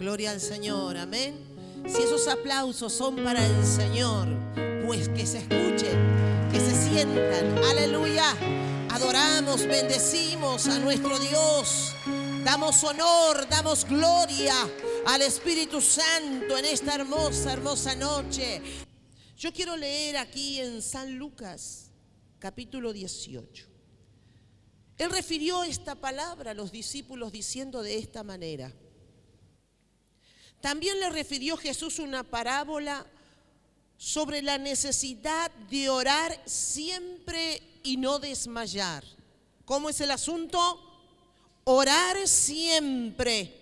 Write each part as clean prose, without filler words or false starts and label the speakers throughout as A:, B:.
A: Gloria al Señor, amén. Si esos aplausos son para el Señor, pues que se escuchen, que se sientan. Aleluya. Adoramos, bendecimos a nuestro Dios. Damos honor, damos gloria al Espíritu Santo en esta hermosa, hermosa noche. Yo quiero leer aquí en San Lucas, capítulo 18. Él refirió esta palabra a los discípulos diciendo de esta manera. También le refirió Jesús una parábola sobre la necesidad de orar siempre y no desmayar. ¿Cómo es el asunto? Orar siempre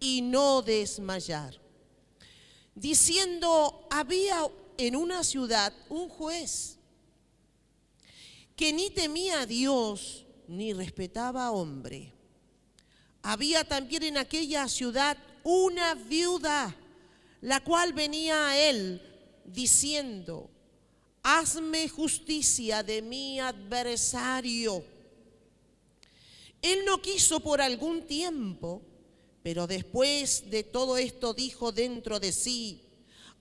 A: y no desmayar. Diciendo, había en una ciudad un juez que ni temía a Dios ni respetaba a hombre. Había también en aquella ciudad una viuda, la cual venía a él diciendo, hazme justicia de mi adversario. Él no quiso por algún tiempo, pero después de todo esto dijo dentro de sí,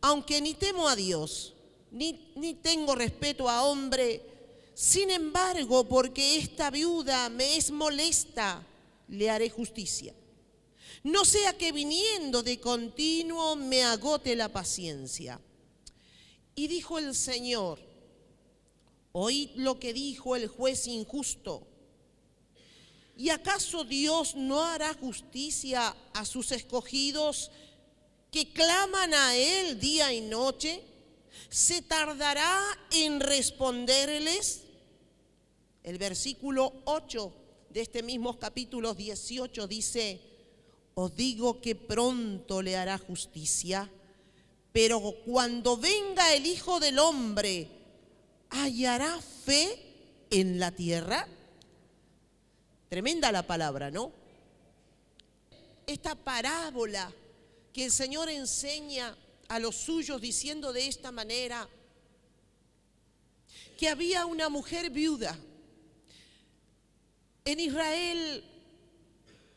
A: aunque ni temo a Dios, ni tengo respeto a hombre, sin embargo, porque esta viuda me es molesta, le haré justicia. No sea que viniendo de continuo me agote la paciencia. Y dijo el Señor, oíd lo que dijo el juez injusto. ¿Y acaso Dios no hará justicia a sus escogidos que claman a Él día y noche? ¿Se tardará en responderles? El versículo 8 de este mismo capítulo 18 dice, os digo que pronto le hará justicia, pero cuando venga el Hijo del Hombre, ¿hallará fe en la tierra? Tremenda la palabra, ¿no? Esta parábola que el Señor enseña a los suyos diciendo de esta manera, que había una mujer viuda. En Israel,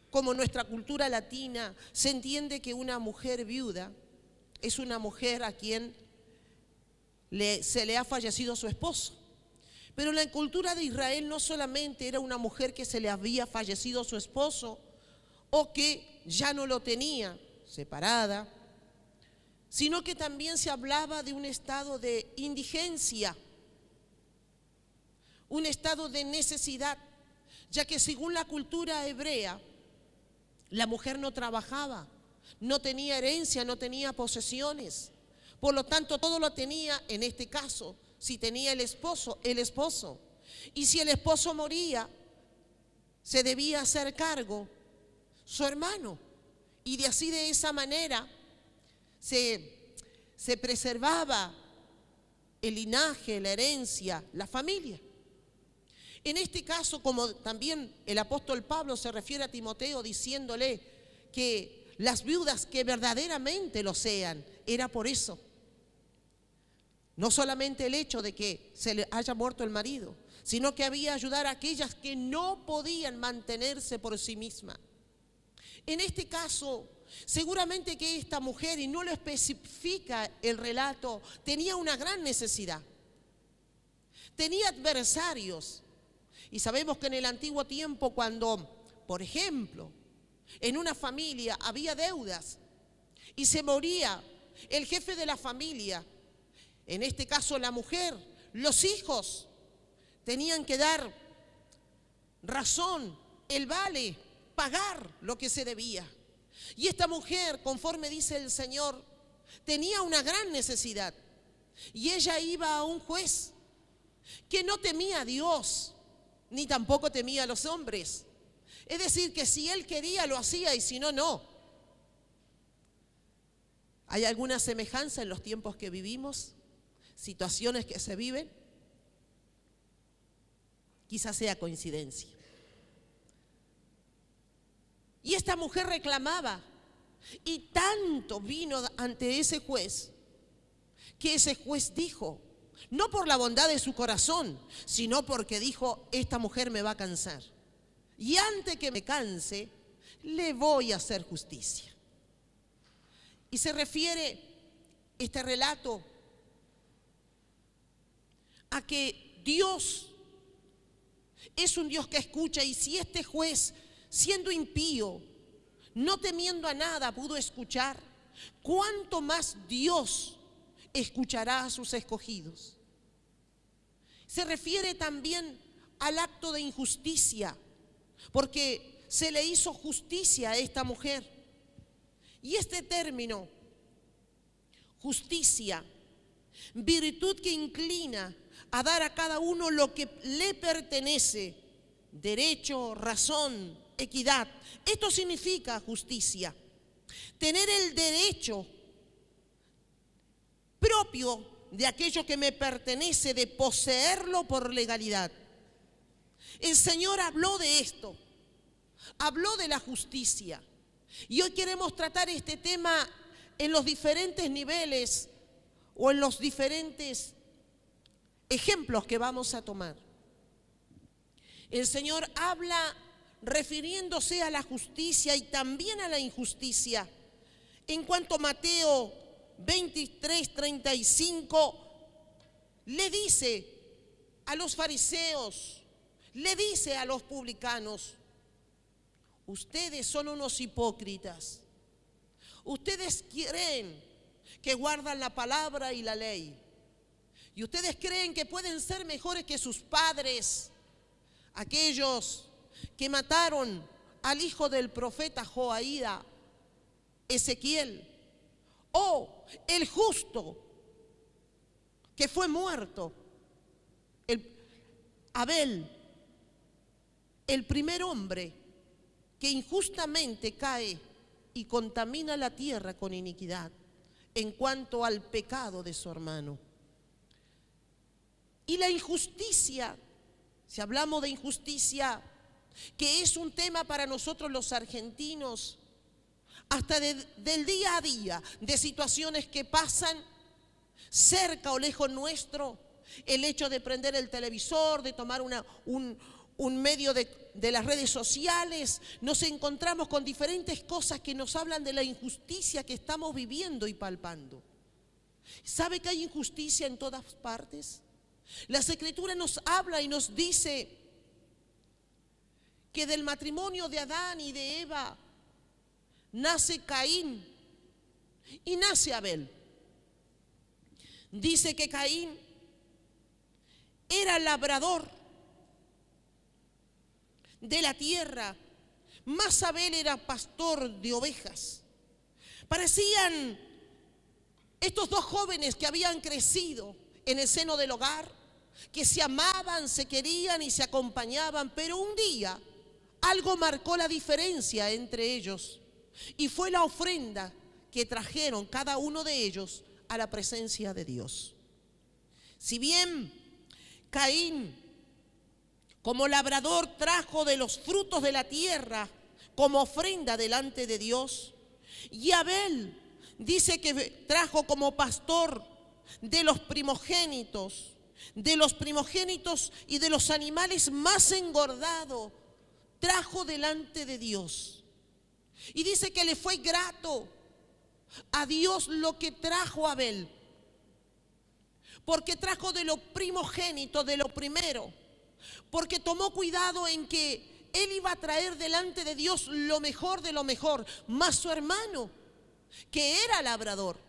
A: como nuestra cultura latina, se entiende que una mujer viuda es una mujer a quien se le ha fallecido su esposo. Pero en la cultura de Israel no solamente era una mujer que se le había fallecido su esposo o que ya no lo tenía, separada, sino que también se hablaba de un estado de indigencia, un estado de necesidad, ya que según la cultura hebrea, la mujer no trabajaba, no tenía herencia, no tenía posesiones. Por lo tanto, todo lo tenía, en este caso, si tenía el esposo. Y si el esposo moría, se debía hacer cargo su hermano. Y de esa manera se preservaba el linaje, la herencia, la familia. En este caso, como también el apóstol Pablo se refiere a Timoteo diciéndole que las viudas que verdaderamente lo sean, era por eso. No solamente el hecho de que se le haya muerto el marido, sino que había ayudar a aquellas que no podían mantenerse por sí mismas. En este caso, seguramente que esta mujer, y no lo especifica el relato, tenía una gran necesidad. Tenía adversarios. Y sabemos que en el antiguo tiempo cuando, por ejemplo, en una familia había deudas y se moría el jefe de la familia, en este caso la mujer, los hijos tenían que dar razón, el vale, pagar lo que se debía. Y esta mujer, conforme dice el Señor, tenía una gran necesidad. Y ella iba a un juez que no temía a Dios, ni tampoco temía a los hombres. Es decir, que si él quería lo hacía y si no, no. ¿Hay alguna semejanza en los tiempos que vivimos? ¿Situaciones que se viven? Quizás sea coincidencia. Y esta mujer reclamaba y tanto vino ante ese juez que ese juez dijo, no por la bondad de su corazón, sino porque dijo, esta mujer me va a cansar. Y antes que me canse, le voy a hacer justicia. Y se refiere este relato a que Dios es un Dios que escucha, y si este juez, siendo impío, no temiendo a nada, pudo escuchar, ¿cuánto más Dios escuchará a sus escogidos? Se refiere también al acto de injusticia, porque se le hizo justicia a esta mujer. Y este término, justicia, virtud que inclina a dar a cada uno lo que le pertenece, derecho, razón, equidad. Esto significa justicia, tener el derecho propio de aquello que me pertenece, de poseerlo por legalidad. El Señor habló de esto, habló de la justicia, y hoy queremos tratar este tema en los diferentes niveles o en los diferentes ejemplos que vamos a tomar. El Señor habla refiriéndose a la justicia y también a la injusticia. En cuanto a Mateo 23:35, le dice a los fariseos, le dice a los publicanos: ustedes son unos hipócritas. Ustedes creen que guardan la palabra y la ley, y ustedes creen que pueden ser mejores que sus padres, aquellos que mataron al hijo del profeta Joaída, Ezequiel, o el justo que fue muerto, Abel, el primer hombre que injustamente cae y contamina la tierra con iniquidad en cuanto al pecado de su hermano. Y la injusticia, si hablamos de injusticia, que es un tema para nosotros los argentinos, hasta del día a día, de situaciones que pasan cerca o lejos nuestro, el hecho de prender el televisor, de tomar un medio de las redes sociales, nos encontramos con diferentes cosas que nos hablan de la injusticia que estamos viviendo y palpando. ¿Sabe que hay injusticia en todas partes? Las Escrituras nos habla y nos dice que del matrimonio de Adán y de Eva nace Caín y nace Abel. Dice que Caín era labrador de la tierra, más Abel era pastor de ovejas. Parecían estos dos jóvenes que habían crecido en el seno del hogar, que se amaban, se querían y se acompañaban, pero un día algo marcó la diferencia entre ellos, y fue la ofrenda que trajeron cada uno de ellos a la presencia de Dios. Si bien Caín, como labrador, trajo de los frutos de la tierra como ofrenda delante de Dios, y Abel dice que trajo como pastor de los primogénitos y de los animales más engordados, trajo delante de Dios. Y dice que le fue grato a Dios lo que trajo Abel, porque trajo de lo primogénito, de lo primero, porque tomó cuidado en que él iba a traer delante de Dios lo mejor de lo mejor. Más su hermano, que era labrador,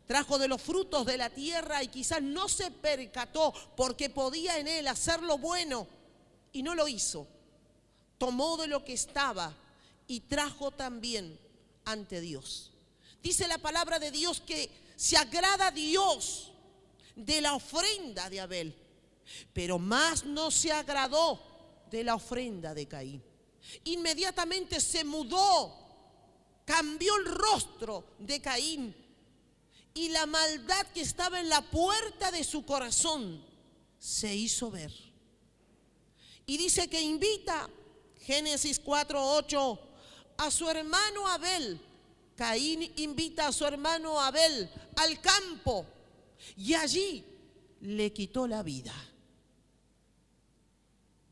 A: trajo de los frutos de la tierra y quizás no se percató porque podía en él hacer lo bueno y no lo hizo. Tomó de lo que estaba y trajo también ante Dios. Dice la palabra de Dios que se agrada a Dios de la ofrenda de Abel, pero más no se agradó de la ofrenda de Caín. Inmediatamente se mudó, cambió el rostro de Caín, y la maldad que estaba en la puerta de su corazón se hizo ver. Y dice que invita, Génesis 4:8, a su hermano Abel. Caín invita a su hermano Abel al campo y allí le quitó la vida.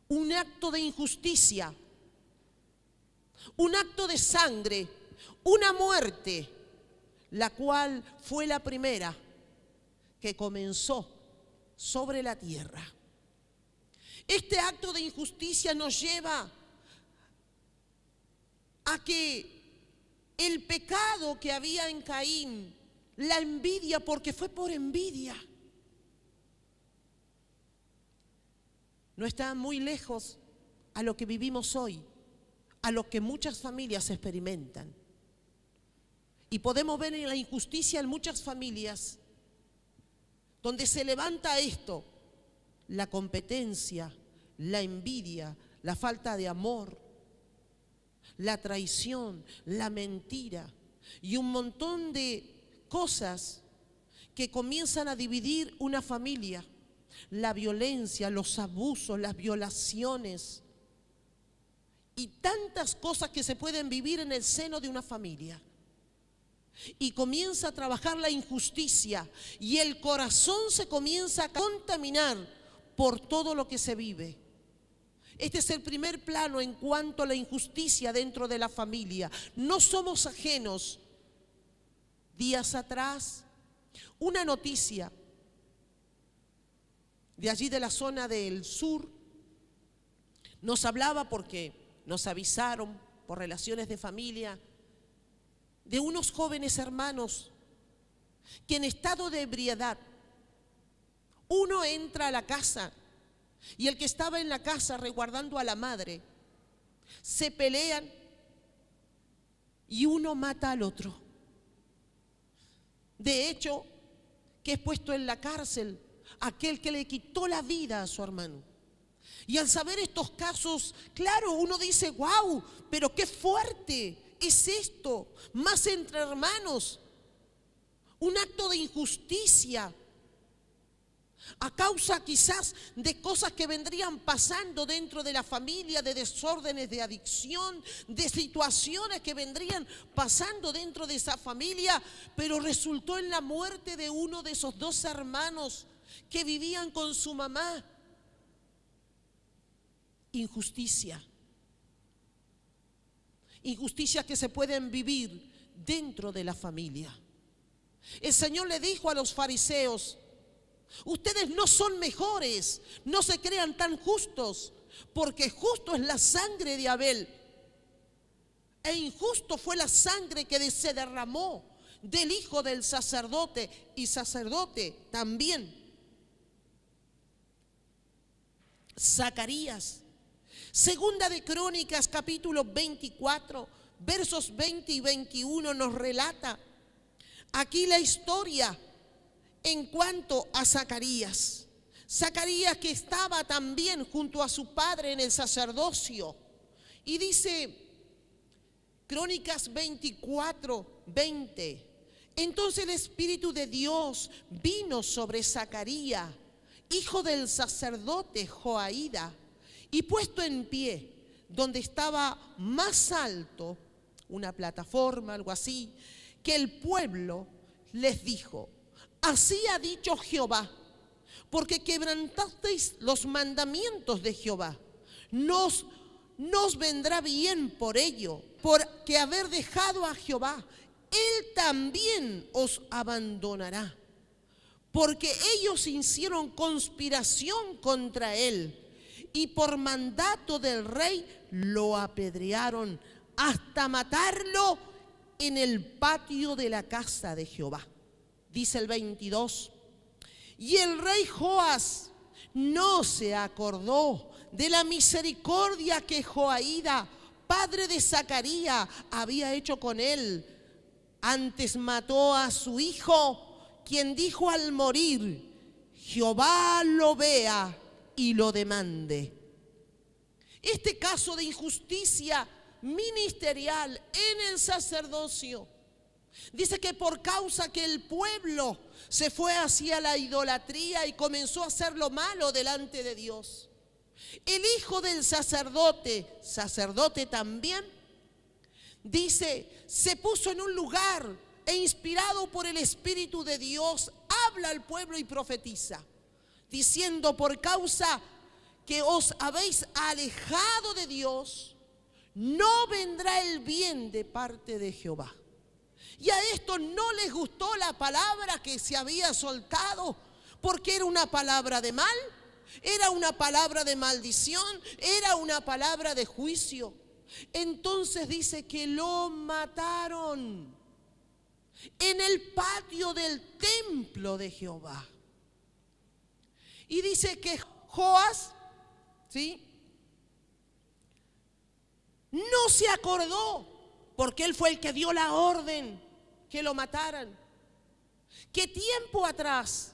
A: Un acto de injusticia, un acto de sangre, una muerte, la cual fue la primera que comenzó sobre la tierra. Este acto de injusticia nos lleva a que el pecado que había en Caín, la envidia, porque fue por envidia, no está muy lejos a lo que vivimos hoy, a lo que muchas familias experimentan. Y podemos ver en la injusticia en muchas familias donde se levanta esto, la competencia, la envidia, la falta de amor, la traición, la mentira y un montón de cosas que comienzan a dividir una familia. La violencia, los abusos, las violaciones y tantas cosas que se pueden vivir en el seno de una familia. Y comienza a trabajar la injusticia y el corazón se comienza a contaminar por todo lo que se vive. Este es el primer plano en cuanto a la injusticia dentro de la familia. No somos ajenos. Días atrás, una noticia de allí de la zona del sur nos hablaba, porque nos avisaron por relaciones de familia, de unos jóvenes hermanos que en estado de ebriedad, uno entra a la casa y el que estaba en la casa resguardando a la madre, se pelean y uno mata al otro. De hecho, que es puesto en la cárcel aquel que le quitó la vida a su hermano. Y al saber estos casos, claro, uno dice, wow, pero qué fuerte es esto, más entre hermanos, un acto de injusticia, a causa quizás de cosas que vendrían pasando dentro de la familia, de desórdenes de adicción, de situaciones que vendrían pasando dentro de esa familia, pero resultó en la muerte de uno de esos dos hermanos que vivían con su mamá. Injusticia. Injusticias que se pueden vivir dentro de la familia. El Señor le dijo a los fariseos: ustedes no son mejores, no se crean tan justos, porque justo es la sangre de Abel, e injusto fue la sangre que se derramó del hijo del sacerdote, y sacerdote también. Zacarías. Segunda de Crónicas, capítulo 24, versos 20 y 21 nos relata aquí la historia en cuanto a Zacarías. Zacarías, que estaba también junto a su padre en el sacerdocio. Y dice Crónicas 24, 20. Entonces el Espíritu de Dios vino sobre Zacarías, hijo del sacerdote Joaída, y puesto en pie, donde estaba más alto, una plataforma, algo así, que el pueblo, les dijo: así ha dicho Jehová, porque quebrantasteis los mandamientos de Jehová, nos vendrá bien por ello, porque haber dejado a Jehová, Él también os abandonará, porque ellos hicieron conspiración contra Él, y por mandato del rey lo apedrearon hasta matarlo en el patio de la casa de Jehová. Dice el 22, y el rey Joás no se acordó de la misericordia que Joaída, padre de Zacarías, había hecho con él. Antes mató a su hijo, quien dijo al morir: Jehová lo vea y lo demande. Este caso de injusticia ministerial en el sacerdocio, dice que por causa que el pueblo se fue hacia la idolatría y comenzó a hacer lo malo delante de Dios, el hijo del sacerdote también, dice, se puso en un lugar e inspirado por el Espíritu de Dios, habla al pueblo y profetiza, diciendo: por causa que os habéis alejado de Dios, no vendrá el bien de parte de Jehová. Y a estos no les gustó la palabra que se había soltado, porque era una palabra de mal, era una palabra de maldición, era una palabra de juicio. Entonces dice que lo mataron en el patio del templo de Jehová. Y dice que Joás, ¿sí?, no se acordó, porque él fue el que dio la orden que lo mataran, que tiempo atrás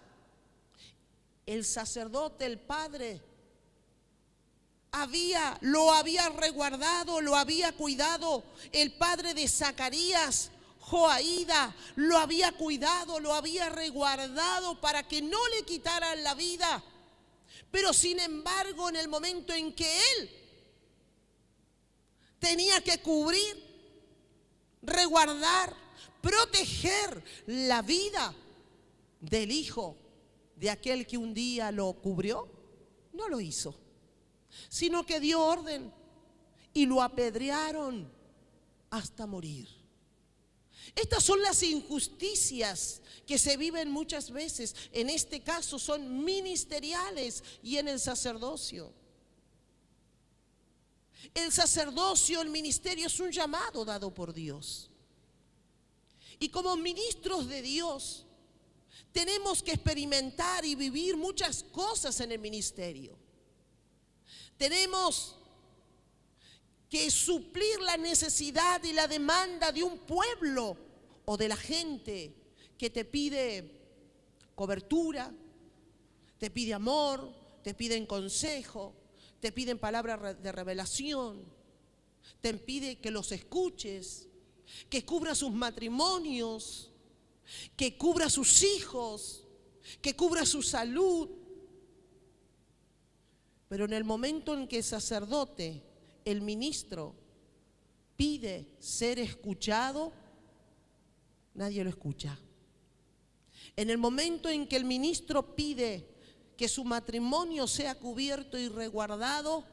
A: el sacerdote, el padre, lo había resguardado, lo había cuidado. El padre de Zacarías, Joaída, lo había cuidado, lo había resguardado para que no le quitaran la vida. Pero sin embargo, en el momento en que él tenía que cubrir, resguardar, proteger la vida del hijo de aquel que un día lo cubrió, no lo hizo, sino que dio orden y lo apedrearon hasta morir. Estas son las injusticias que se viven muchas veces. En este caso son ministeriales y en el sacerdocio. El sacerdocio, el ministerio es un llamado dado por Dios. Y como ministros de Dios tenemos que experimentar y vivir muchas cosas en el ministerio. Tenemos que suplir la necesidad y la demanda de un pueblo o de la gente que te pide cobertura, te pide amor, te piden consejo, te piden palabras de revelación, te pide que los escuches, que cubra sus matrimonios, que cubra sus hijos, que cubra su salud. Pero en el momento en que el sacerdote, el ministro, pide ser escuchado, nadie lo escucha. En el momento en que el ministro pide que su matrimonio sea cubierto y resguardado,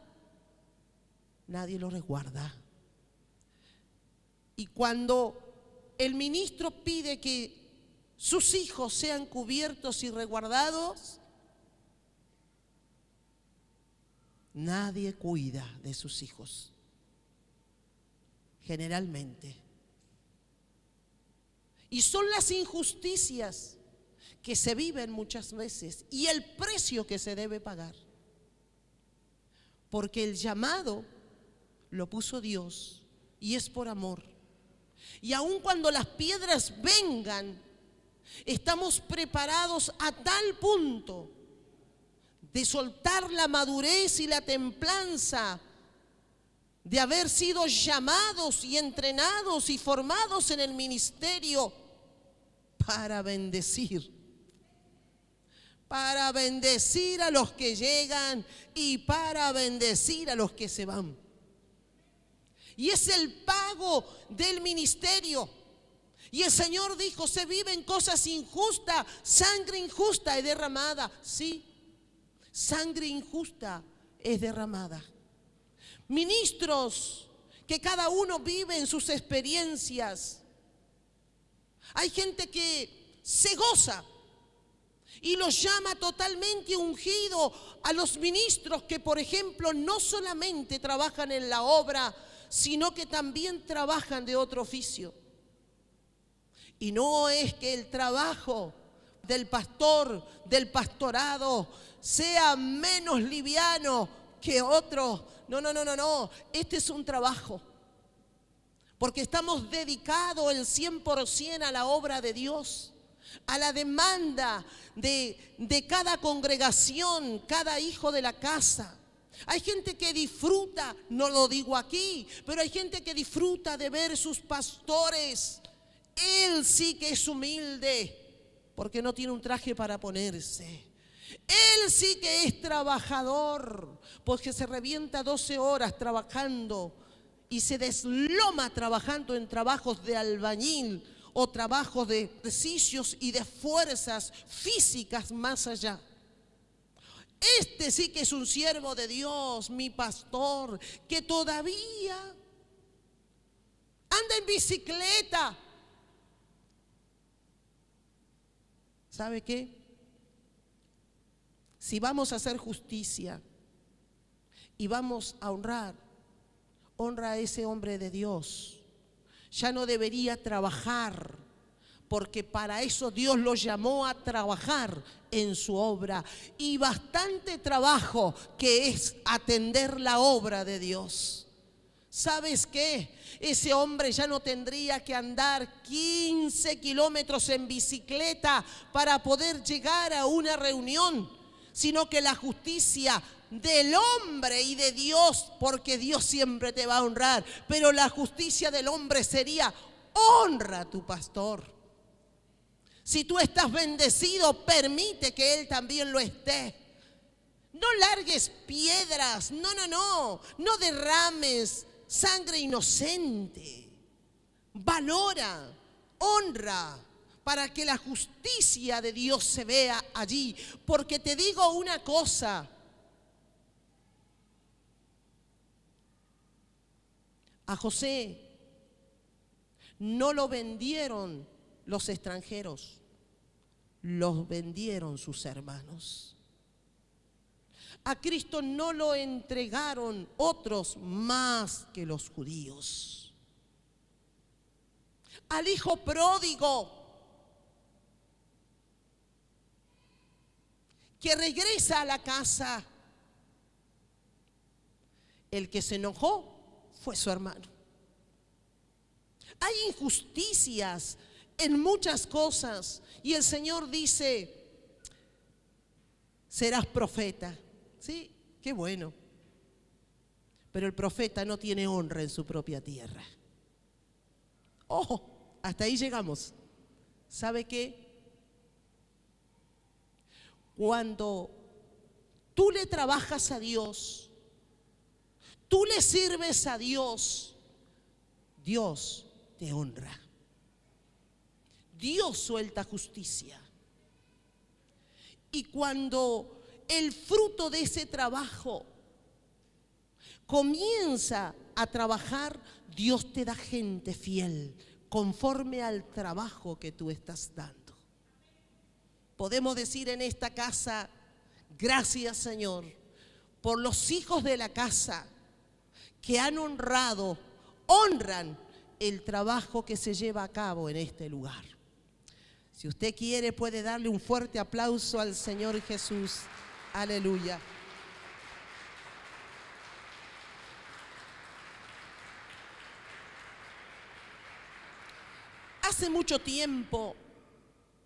A: nadie lo resguarda. Y cuando el ministro pide que sus hijos sean cubiertos y resguardados, nadie cuida de sus hijos, generalmente. Y son las injusticias que se viven muchas veces y el precio que se debe pagar. Porque el llamado lo puso Dios y es por amor. Y aun cuando las piedras vengan, estamos preparados a tal punto de soltar la madurez y la templanza, de haber sido llamados y entrenados y formados en el ministerio para bendecir a los que llegan y para bendecir a los que se van. Y es el pago del ministerio. Y el Señor dijo, se viven cosas injustas, sangre injusta es derramada. Sí, sangre injusta es derramada. Ministros que cada uno vive en sus experiencias. Hay gente que se goza y los llama totalmente ungido a los ministros que, por ejemplo, no solamente trabajan en la obra, sino que también trabajan de otro oficio. Y no es que el trabajo del pastor, del pastorado, sea menos liviano que otro. No. Este es un trabajo. Porque estamos dedicados el 100% a la obra de Dios, a la demanda de cada congregación, cada hijo de la casa. Hay gente que disfruta, no lo digo aquí, pero hay gente que disfruta de ver sus pastores. Él sí que es humilde, porque no tiene un traje para ponerse. Él sí que es trabajador, porque se revienta 12 horas trabajando y se desloma trabajando en trabajos de albañil o trabajos de ejercicios y de fuerzas físicas más allá. Este sí que es un siervo de Dios, mi pastor, que todavía anda en bicicleta ¿sabe qué? Si vamos a hacer justicia y vamos a honra a ese hombre de Dios. Ya no debería trabajar, porque para eso Dios lo llamó a trabajar en su obra. Y bastante trabajo que es atender la obra de Dios. ¿Sabes qué? Ese hombre ya no tendría que andar 15 kilómetros en bicicleta para poder llegar a una reunión, sino que la justicia del hombre y de Dios, porque Dios siempre te va a honrar, pero la justicia del hombre sería: honra a tu pastor. Si tú estás bendecido, permite que él también lo esté. No largues piedras, no derrames sangre inocente. Valora, honra, para que la justicia de Dios se vea allí. Porque te digo una cosa: a José no lo vendieron los extranjeros, los vendieron sus hermanos. A Cristo no lo entregaron otros más que los judíos. Al hijo pródigo que regresa a la casa, el que se enojó fue su hermano. Hay injusticias en muchas cosas y el Señor dice: serás profeta. Sí, qué bueno. Pero el profeta no tiene honra en su propia tierra. Ojo, hasta ahí llegamos. ¿Sabe qué? Cuando tú le trabajas a Dios, tú le sirves a Dios, Dios te honra. Dios suelta justicia. Y cuando el fruto de ese trabajo comienza a trabajar, Dios te da gente fiel conforme al trabajo que tú estás dando. Podemos decir en esta casa: gracias, Señor, por los hijos de la casa que han honran el trabajo que se lleva a cabo en este lugar. Si usted quiere, puede darle un fuerte aplauso al Señor Jesús. Aleluya. Hace mucho tiempo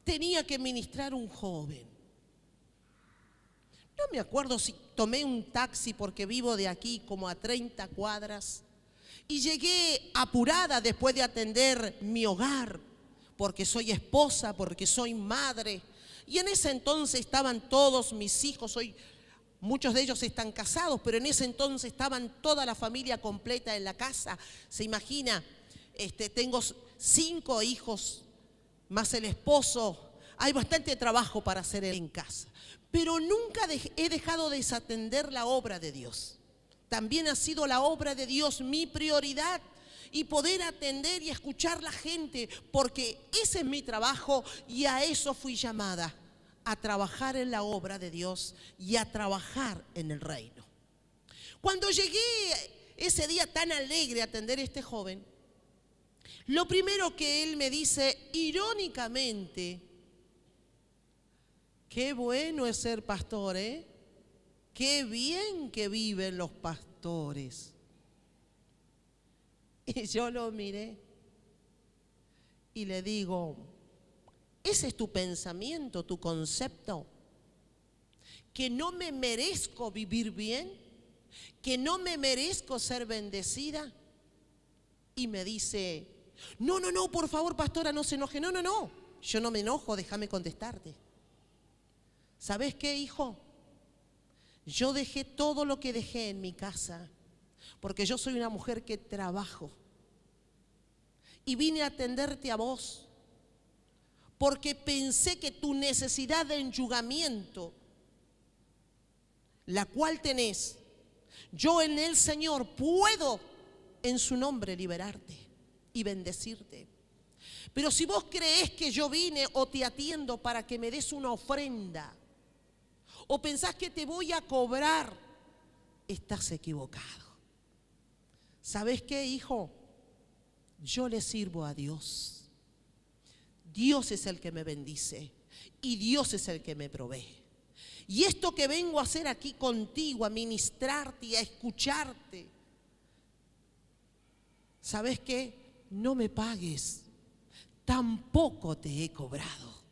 A: tenía que ministrar un joven. No me acuerdo si tomé un taxi, porque vivo de aquí como a 30 cuadras, y llegué apurada después de atender mi hogar, porque soy esposa, porque soy madre. Y en ese entonces estaban todos mis hijos. Hoy muchos de ellos están casados, pero en ese entonces estaban toda la familia completa en la casa. Se imagina, tengo 5 hijos más el esposo. Hay bastante trabajo para hacer en casa, pero nunca he dejado de desatender la obra de Dios. También ha sido la obra de Dios mi prioridad, y poder atender y escuchar la gente, porque ese es mi trabajo y a eso fui llamada, a trabajar en la obra de Dios y a trabajar en el reino. Cuando llegué ese día tan alegre a atender a este joven, lo primero que él me dice, irónicamente: qué bueno es ser pastor, ¿eh? Qué bien que viven los pastores. Y yo lo miré y le digo: ¿ese es tu pensamiento, tu concepto? ¿Que no me merezco vivir bien? ¿Que no me merezco ser bendecida? Y me dice: no, por favor, pastora, no se enoje. No, yo no me enojo, déjame contestarte. ¿Sabes qué, hijo? Yo dejé todo lo que dejé en mi casa, porque yo soy una mujer que trabajo, y vine a atenderte a vos, porque pensé que tu necesidad de enyugamiento, la cual tenés, yo en el Señor puedo en su nombre liberarte y bendecirte. Pero si vos creés que yo vine o te atiendo para que me des una ofrenda, o pensás que te voy a cobrar, estás equivocado. ¿Sabés qué, hijo? Yo le sirvo a Dios. Dios es el que me bendice y Dios es el que me provee. Y esto que vengo a hacer aquí contigo, a ministrarte y a escucharte, ¿sabés qué? No me pagues, tampoco te he cobrado.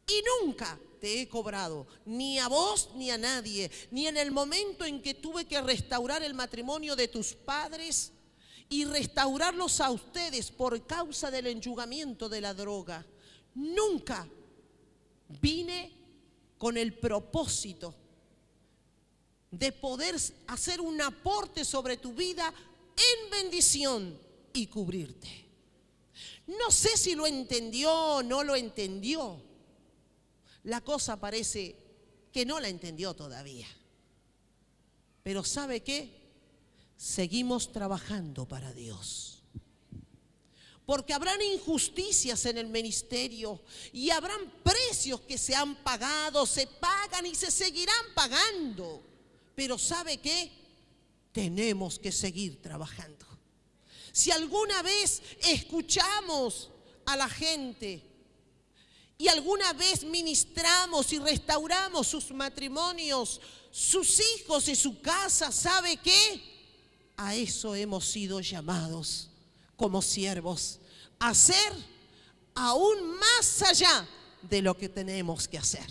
A: Y nunca te he cobrado, ni a vos ni a nadie, ni en el momento en que tuve que restaurar el matrimonio de tus padres y restaurarlos a ustedes por causa del enyugamiento de la droga. Nunca vine con el propósito de poder hacer un aporte sobre tu vida en bendición y cubrirte. No sé si lo entendió o no lo entendió. La cosa parece que no la entendió todavía. Pero ¿sabe qué? Seguimos trabajando para Dios. Porque habrán injusticias en el ministerio y habrán precios que se han pagado, se pagan y se seguirán pagando. Pero ¿sabe qué? Tenemos que seguir trabajando. Si alguna vez escuchamos a la gente y alguna vez ministramos y restauramos sus matrimonios, sus hijos y su casa, ¿sabe qué? A eso hemos sido llamados como siervos, a hacer aún más allá de lo que tenemos que hacer.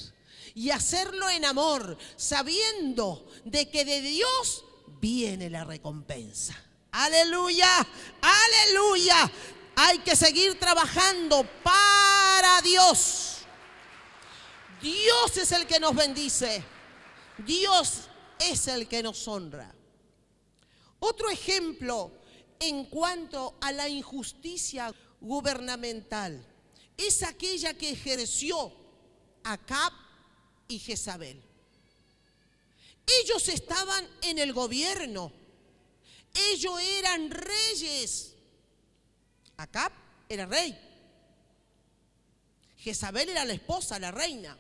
A: Y hacerlo en amor, sabiendo de que de Dios viene la recompensa. ¡Aleluya! ¡Aleluya! Hay que seguir trabajando para Dios. Dios es el que nos bendice. Dios es el que nos honra. Otro ejemplo en cuanto a la injusticia gubernamental es aquella que ejerció Acab y Jezabel. Ellos estaban en el gobierno. Ellos eran reyes. Acab era rey. Jezabel era la esposa, la reina.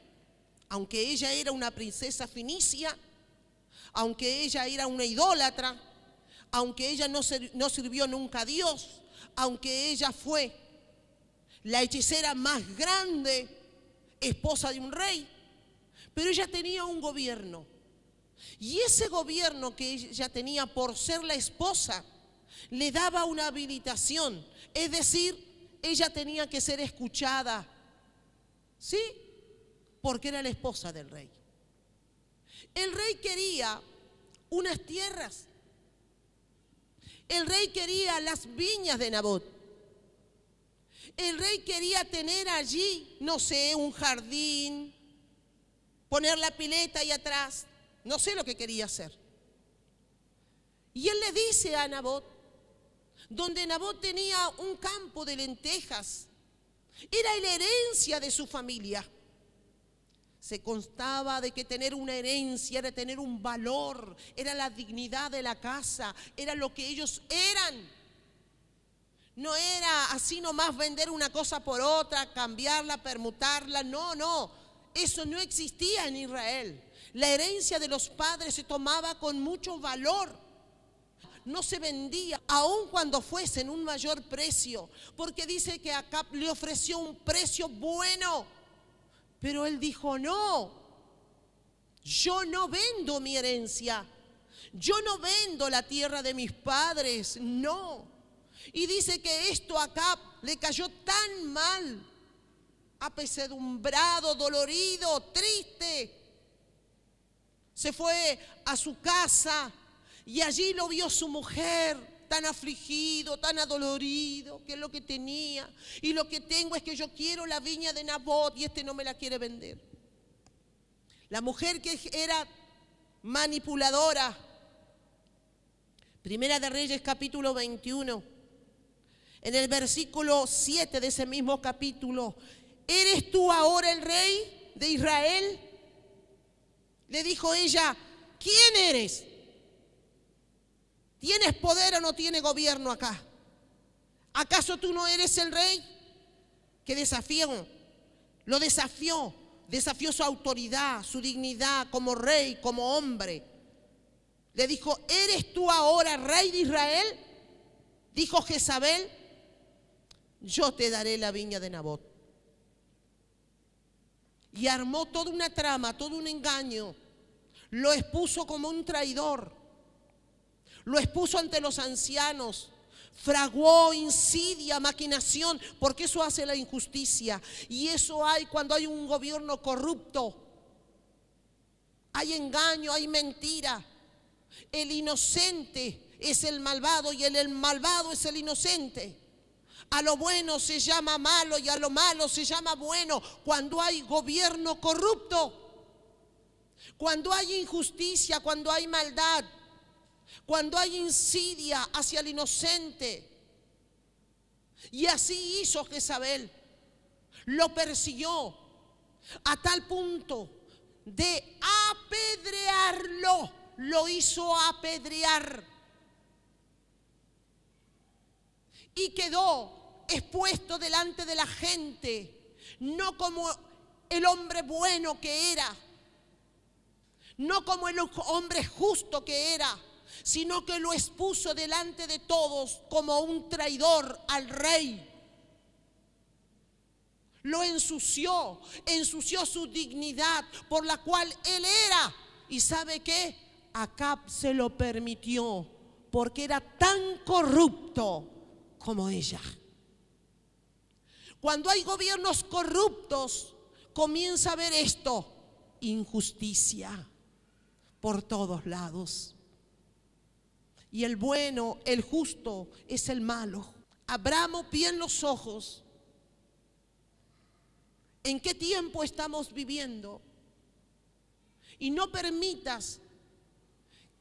A: Aunque ella era una princesa fenicia, aunque ella era una idólatra, aunque ella no sirvió nunca a Dios, aunque ella fue la hechicera más grande, esposa de un rey, pero ella tenía un gobierno. Y ese gobierno que ella tenía por ser la esposa, le daba una habilitación. Es decir, ella tenía que ser escuchada. ¿Sí? Porque era la esposa del rey. El rey quería unas tierras. El rey quería las viñas de Nabot. El rey quería tener allí, no sé, un jardín, poner la pileta ahí atrás. No sé lo que quería hacer. Y él le dice a Nabot, donde Nabot tenía un campo de lentejas, era la herencia de su familia. Se constaba de que tener una herencia era tener un valor, era la dignidad de la casa, era lo que ellos eran. No era así nomás vender una cosa por otra, cambiarla, permutarla, no, eso no existía en Israel. La herencia de los padres se tomaba con mucho valor. No se vendía, aun cuando fuese en un mayor precio, porque dice que Acab le ofreció un precio bueno, pero él dijo: no, yo no vendo mi herencia, yo no vendo la tierra de mis padres, no. Y dice que esto a Acab le cayó tan mal, apesadumbrado, dolorido, triste. Se fue a su casa y allí lo vio su mujer, tan afligido, tan adolorido, que es lo que tenía. Y lo que tengo es que yo quiero la viña de Nabot y este no me la quiere vender. La mujer que era manipuladora. Primera de Reyes, capítulo 21. En el versículo 7 de ese mismo capítulo: ¿eres tú ahora el rey de Israel? Le dijo ella: ¿quién eres? ¿Tienes poder o no tienes gobierno acá? ¿Acaso tú no eres el rey? que lo desafió su autoridad, su dignidad como rey, como hombre. Le dijo: ¿eres tú ahora rey de Israel? Dijo Jezabel: yo te daré la viña de Nabot. Y armó toda una trama, todo un engaño. Lo expuso como un traidor. Lo expuso ante los ancianos. Fraguó insidia, maquinación, porque eso hace la injusticia. Y eso hay cuando hay un gobierno corrupto. Hay engaño, hay mentira. El inocente es el malvado y el malvado es el inocente. A lo bueno se llama malo y a lo malo se llama bueno cuando hay gobierno corrupto, cuando hay injusticia, cuando hay maldad, cuando hay insidia hacia el inocente. Y así hizo Jezabel. Lo persiguió a tal punto de apedrearlo. Lo hizo apedrear. Y quedó expuesto delante de la gente, no como el hombre bueno que era, no como el hombre justo que era, sino que lo expuso delante de todos como un traidor al rey. Lo ensució su dignidad por la cual él era. ¿Y sabe qué? Acab se lo permitió porque era tan corrupto como ella. Cuando hay gobiernos corruptos, comienza a haber esto: injusticia por todos lados. Y el bueno, el justo, es el malo. Abramos bien los ojos. ¿En qué tiempo estamos viviendo? Y no permitas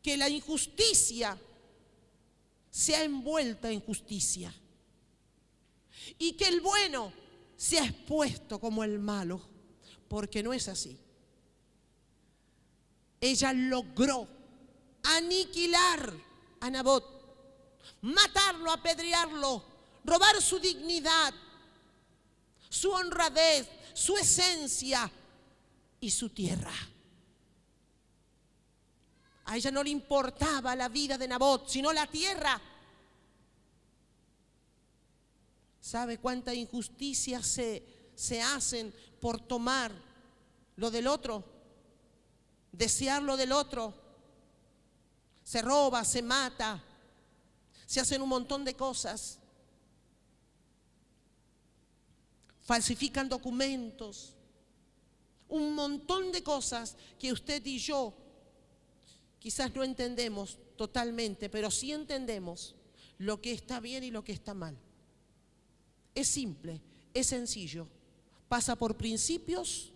A: que la injusticia sea envuelta en justicia y que el bueno sea expuesto como el malo, porque no es así. Ella logró aniquilar a Nabot, matarlo, apedrearlo, robar su dignidad, su honradez, su esencia y su tierra. A ella no le importaba la vida de Nabot, sino la tierra. ¿Sabe cuánta injusticia se hacen por tomar lo del otro? Desear lo del otro. Se roba, se mata, se hacen un montón de cosas. Falsifican documentos. Un montón de cosas que usted y yo quizás no entendemos totalmente, pero sí entendemos lo que está bien y lo que está mal. Es simple, es sencillo. Pasa por principios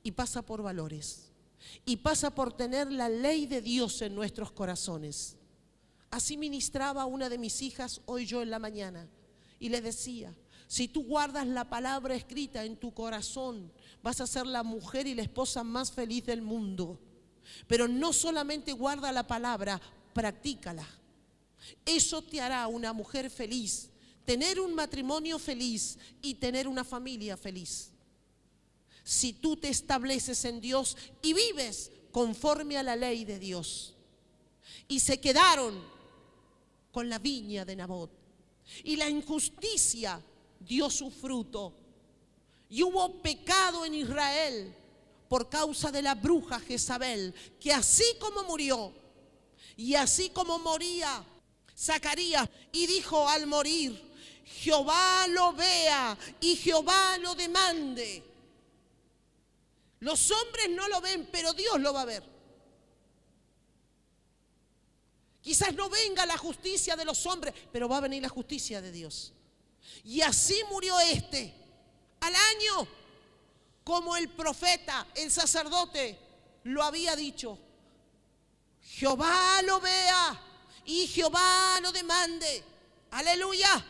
A: y pasa por valores. Y pasa por tener la ley de Dios en nuestros corazones. Así ministraba una de mis hijas hoy yo en la mañana. Y le decía: si tú guardas la palabra escrita en tu corazón, vas a ser la mujer y la esposa más feliz del mundo. Pero no solamente guarda la palabra, practícala. Eso te hará una mujer feliz, tener un matrimonio feliz y tener una familia feliz. Si tú te estableces en Dios y vives conforme a la ley de Dios. Y se quedaron con la viña de Nabot. Y la injusticia dio su fruto. Y hubo pecado en Israel por causa de la bruja Jezabel, que así como murió y así como moría Zacarías, y dijo al morir: Jehová lo vea y Jehová lo demande. Los hombres no lo ven, pero Dios lo va a ver. Quizás no venga la justicia de los hombres, pero va a venir la justicia de Dios. Y así murió al año, como el profeta, el sacerdote, lo había dicho. Jehová lo vea y Jehová lo demande. Aleluya.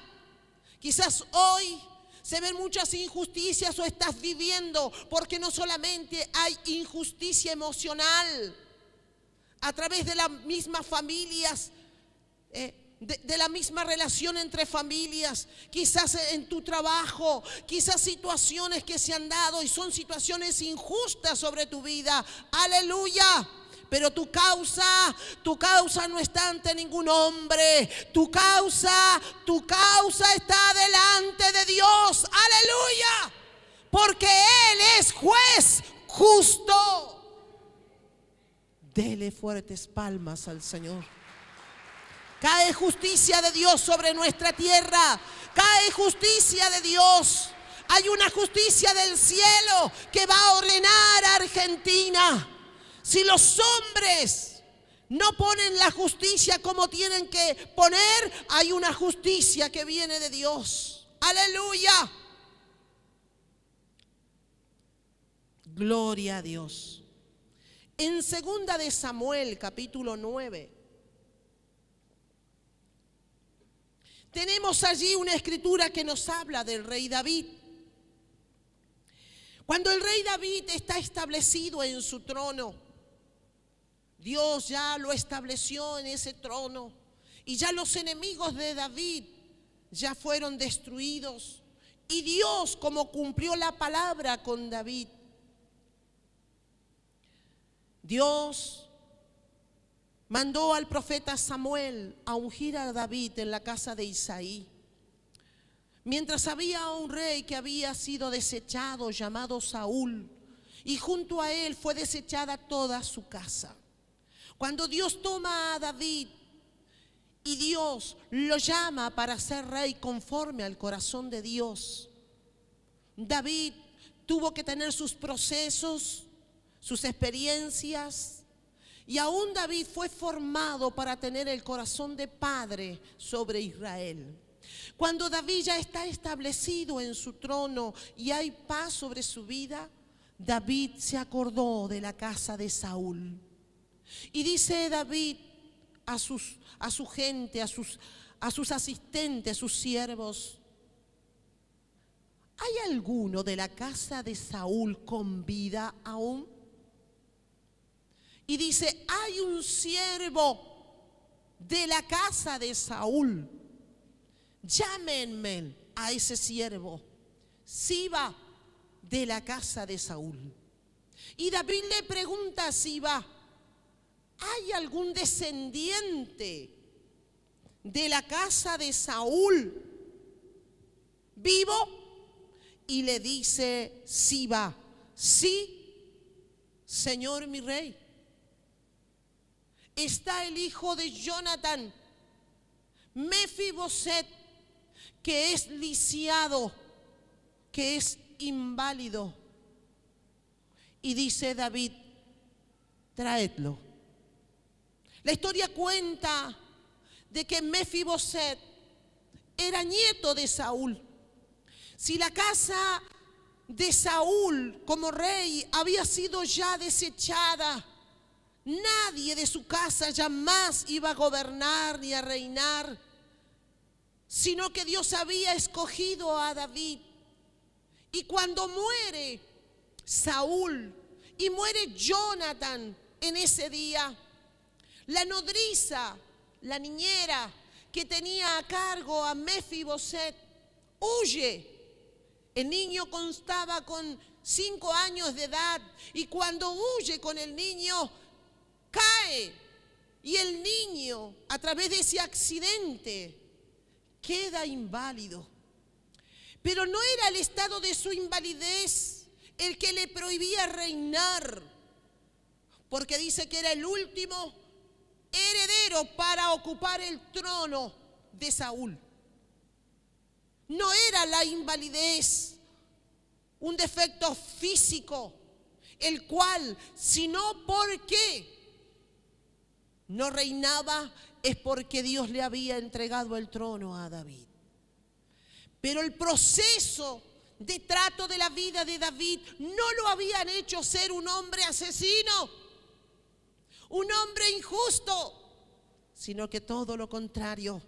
A: Quizás hoy se ven muchas injusticias o estás viviendo, porque no solamente hay injusticia emocional a través de las mismas familias, de la misma relación entre familias, quizás en tu trabajo, quizás situaciones que se han dado y son situaciones injustas sobre tu vida. Aleluya. Pero tu causa no está ante ningún hombre. Tu causa está delante de Dios. Aleluya. Porque Él es juez justo. Dele fuertes palmas al Señor. Cae justicia de Dios sobre nuestra tierra. Cae justicia de Dios. Hay una justicia del cielo que va a ordenar a Argentina. Si los hombres no ponen la justicia como tienen que poner, hay una justicia que viene de Dios. Aleluya. Gloria a Dios. En 2 de Samuel, capítulo 9, tenemos allí una escritura que nos habla del rey David. Cuando el rey David está establecido en su trono, Dios ya lo estableció en ese trono y ya los enemigos de David ya fueron destruidos. Y Dios, como cumplió la palabra con David, Dios mandó al profeta Samuel a ungir a David en la casa de Isaí. Mientras había un rey que había sido desechado, llamado Saúl, y junto a él fue desechada toda su casa. Cuando Dios toma a David y Dios lo llama para ser rey conforme al corazón de Dios, David tuvo que tener sus procesos, sus experiencias, y aún David fue formado para tener el corazón de padre sobre Israel. Cuando David ya está establecido en su trono y hay paz sobre su vida, David se acordó de la casa de Saúl. Y dice David a su gente, a sus asistentes, a sus siervos: ¿hay alguno de la casa de Saúl con vida aún? Y dice: hay un siervo de la casa de Saúl. Llámenme a ese siervo, Siba, de la casa de Saúl. Y David le pregunta a Siba: ¿hay algún descendiente de la casa de Saúl vivo? Y le dice Siba: sí, Señor mi rey. Está el hijo de Jonatán, Mefiboset, que es lisiado, que es inválido. Y dice David: traedlo. La historia cuenta de que Mefiboset era nieto de Saúl. Si la casa de Saúl como rey había sido ya desechada, nadie de su casa ya más iba a gobernar ni a reinar, sino que Dios había escogido a David. Y cuando muere Saúl y muere Jonatán en ese día, la nodriza, la niñera que tenía a cargo a Mefiboset, huye. El niño constaba con 5 años de edad y cuando huye con el niño, cae. Y el niño, a través de ese accidente, queda inválido. Pero no era el estado de su invalidez el que le prohibía reinar, porque dice que era el último heredero para ocupar el trono de Saúl. No era la invalidez, un defecto físico, el cual, sino porque no reinaba, es porque Dios le había entregado el trono a David. Pero el proceso de trato de la vida de David no lo habían hecho ser un hombre asesino, un hombre injusto, sino que todo lo contrario.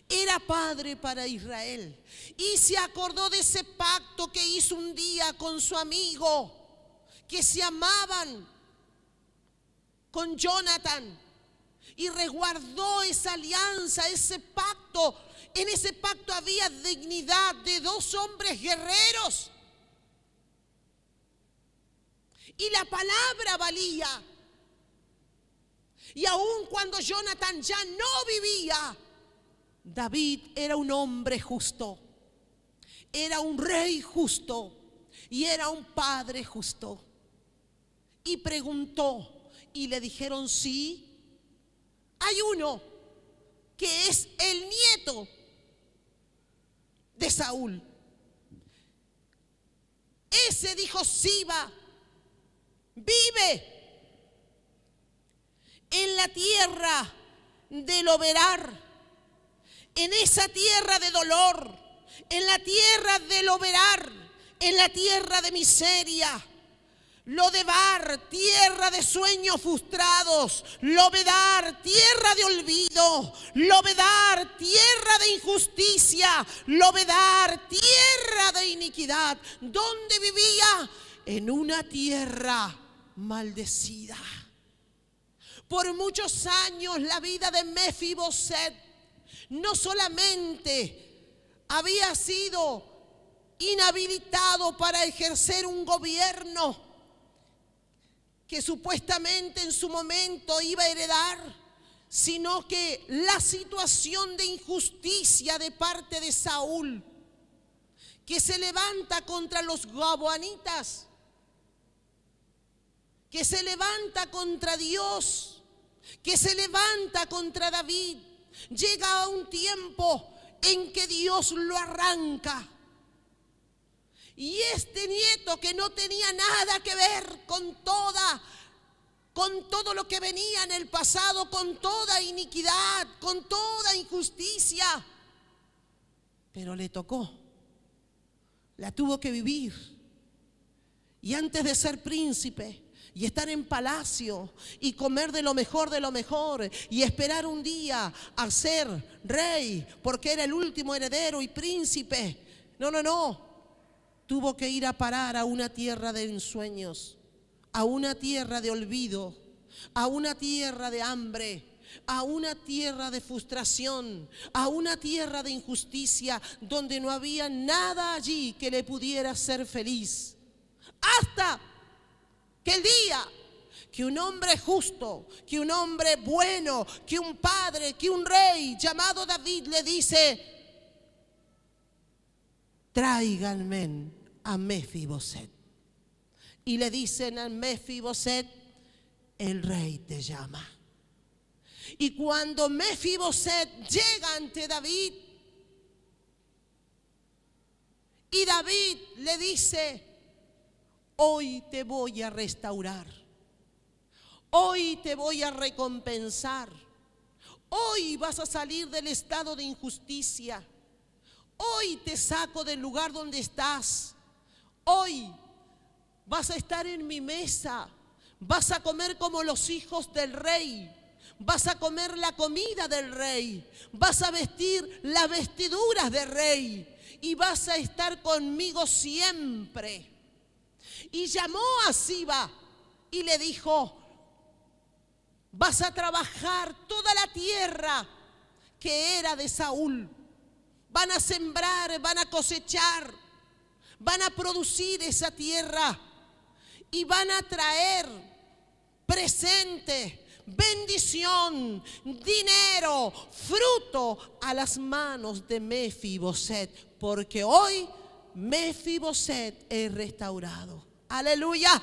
A: Era padre para Israel y se acordó de ese pacto que hizo un día con su amigo, que se amaban, con Jonatán. y resguardó esa alianza, ese pacto. En ese pacto había dignidad de dos hombres guerreros. Y la palabra valía. Y aun cuando Jonathan ya no vivía, David era un hombre justo, era un rey justo y era un padre justo. Y preguntó y le dijeron: sí, hay uno que es el nieto de Saúl. Ese dijo: Siba vive en la tierra de Loberar, en esa tierra de dolor, en la tierra de Loberar, en la tierra de miseria. Lodebar, tierra de sueños frustrados. Lodebar, tierra de olvido. Lodebar, tierra de injusticia. Lodebar, tierra de iniquidad. ¿Dónde vivía? En una tierra maldecida. Por muchos años la vida de Mefiboset no solamente había sido inhabilitado para ejercer un gobierno que supuestamente en su momento iba a heredar, sino que la situación de injusticia de parte de Saúl, que se levanta contra los gabaonitas, que se levanta contra Dios, que se levanta contra David. Llega a un tiempo en que Dios lo arranca. Y este nieto, que no tenía nada que ver con todo lo que venía en el pasado, con toda iniquidad, con toda injusticia, pero le tocó, la tuvo que vivir. Y antes de ser príncipe y estar en palacio y comer de lo mejor y esperar un día a ser rey, porque era el último heredero y príncipe, no, tuvo que ir a parar a una tierra de ensueños, a una tierra de olvido, a una tierra de hambre, a una tierra de frustración, a una tierra de injusticia, donde no había nada allí que le pudiera hacer feliz. Hasta que el día que un hombre justo, que un hombre bueno, que un padre, que un rey llamado David le dice: tráiganme a Mefiboset. Y le dicen a Mefiboset: el rey te llama. Y cuando Mefiboset llega ante David, y David le dice: hoy te voy a restaurar, hoy te voy a recompensar, hoy vas a salir del estado de injusticia, hoy te saco del lugar donde estás, hoy vas a estar en mi mesa, vas a comer como los hijos del rey, vas a comer la comida del rey, vas a vestir las vestiduras del rey y vas a estar conmigo siempre. Y llamó a Siba y le dijo: vas a trabajar toda la tierra que era de Saúl. Van a sembrar, van a cosechar, van a producir esa tierra y van a traer presente, bendición, dinero, fruto a las manos de Mefiboset, porque hoy Mefiboset es restaurado. Aleluya.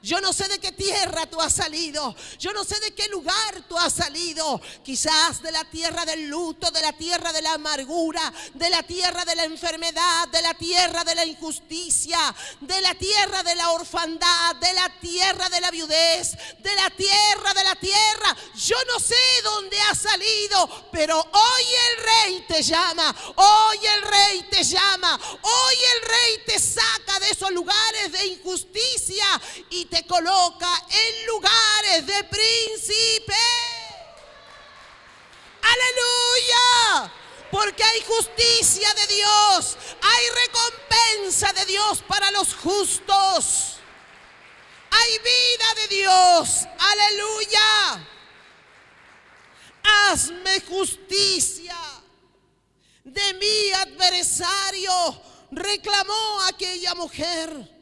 A: Yo no sé de qué tierra tú has salido, yo no sé de qué lugar tú has salido, quizás de la tierra del luto, de la tierra de la amargura, de la tierra de la enfermedad, de la tierra de la injusticia, de la tierra de la orfandad, de la tierra de la viudez, de la tierra. Yo no sé dónde has salido, pero hoy el rey te llama, hoy el rey te llama, hoy el rey te saca de esos lugares de injusticia y te coloca en lugares de príncipe. Aleluya. Porque hay justicia de Dios, hay recompensa de Dios para los justos, hay vida de Dios. Aleluya. hazme justicia de mi adversario, reclamó aquella mujer.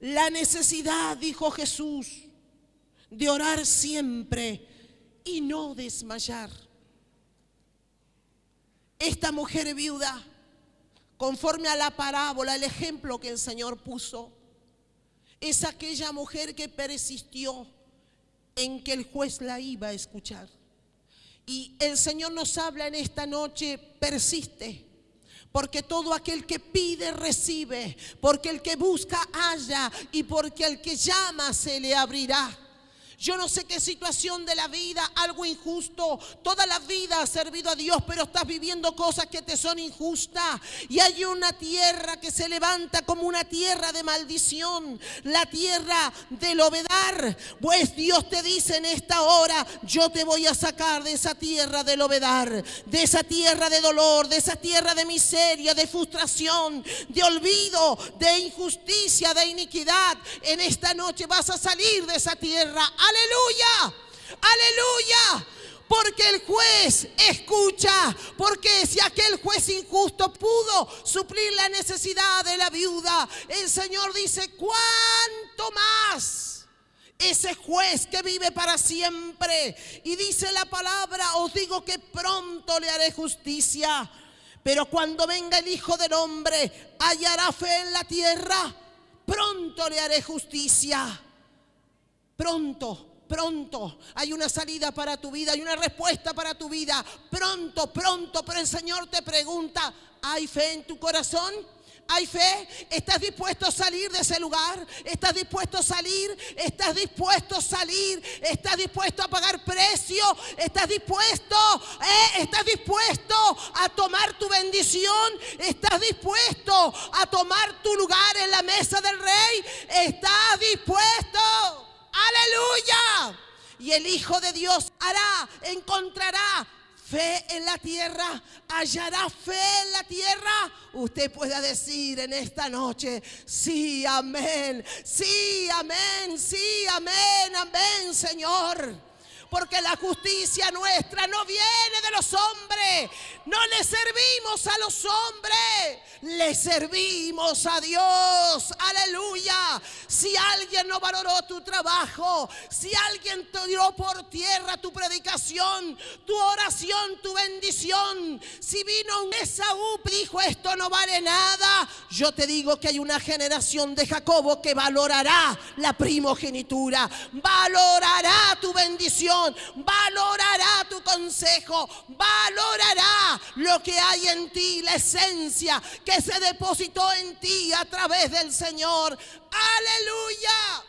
A: La necesidad, dijo Jesús, de orar siempre y no desmayar. Esta mujer viuda, conforme a la parábola, el ejemplo que el Señor puso, es aquella mujer que persistió en que el juez la iba a escuchar. Y el Señor nos habla en esta noche: persiste, porque todo aquel que pide recibe, porque el que busca halla, y porque el que llama se le abrirá. Yo no sé qué situación de la vida, algo injusto. Toda la vida has servido a Dios, pero estás viviendo cosas que te son injustas. Y hay una tierra que se levanta como una tierra de maldición, la tierra del obedar. Pues Dios te dice en esta hora: yo te voy a sacar de esa tierra del obedar, de esa tierra de dolor, de esa tierra de miseria, de frustración, de olvido, de injusticia, de iniquidad. En esta noche vas a salir de esa tierra. Aleluya, aleluya, porque el juez escucha, porque si aquel juez injusto pudo suplir la necesidad de la viuda, el Señor dice: ¿cuánto más ese juez que vive para siempre? Y dice la palabra: os digo que pronto le haré justicia. Pero cuando venga el Hijo del Hombre, ¿hallará fe en la tierra? Pronto le haré justicia. Pronto, pronto, hay una salida para tu vida, hay una respuesta para tu vida. Pronto, pronto, pero el Señor te pregunta: ¿hay fe en tu corazón? ¿Hay fe? ¿Estás dispuesto a salir de ese lugar? ¿Estás dispuesto a salir? ¿Estás dispuesto a salir? ¿Estás dispuesto a pagar precio? ¿Estás dispuesto? ¿Estás dispuesto a tomar tu bendición? ¿Estás dispuesto a tomar tu lugar en la mesa del Rey? ¿Estás dispuesto? ¡Aleluya! Y el Hijo de Dios encontrará fe en la tierra, hallará fe en la tierra. Usted pueda decir en esta noche: sí, amén, sí, amén, sí, amén, amén, Señor. Porque la justicia nuestra no viene de los hombres. No le servimos a los hombres, le servimos a Dios. Aleluya. Si alguien no valoró tu trabajo, si alguien te tiró por tierra tu predicación, tu oración, tu bendición, si vino un Esaú y dijo: esto no vale nada, yo te digo que hay una generación de Jacobo que valorará la primogenitura, valorará tu bendición, valorará tu consejo, valorará lo que hay en ti, la esencia que se depositó en ti a través del Señor. ¡Aleluya!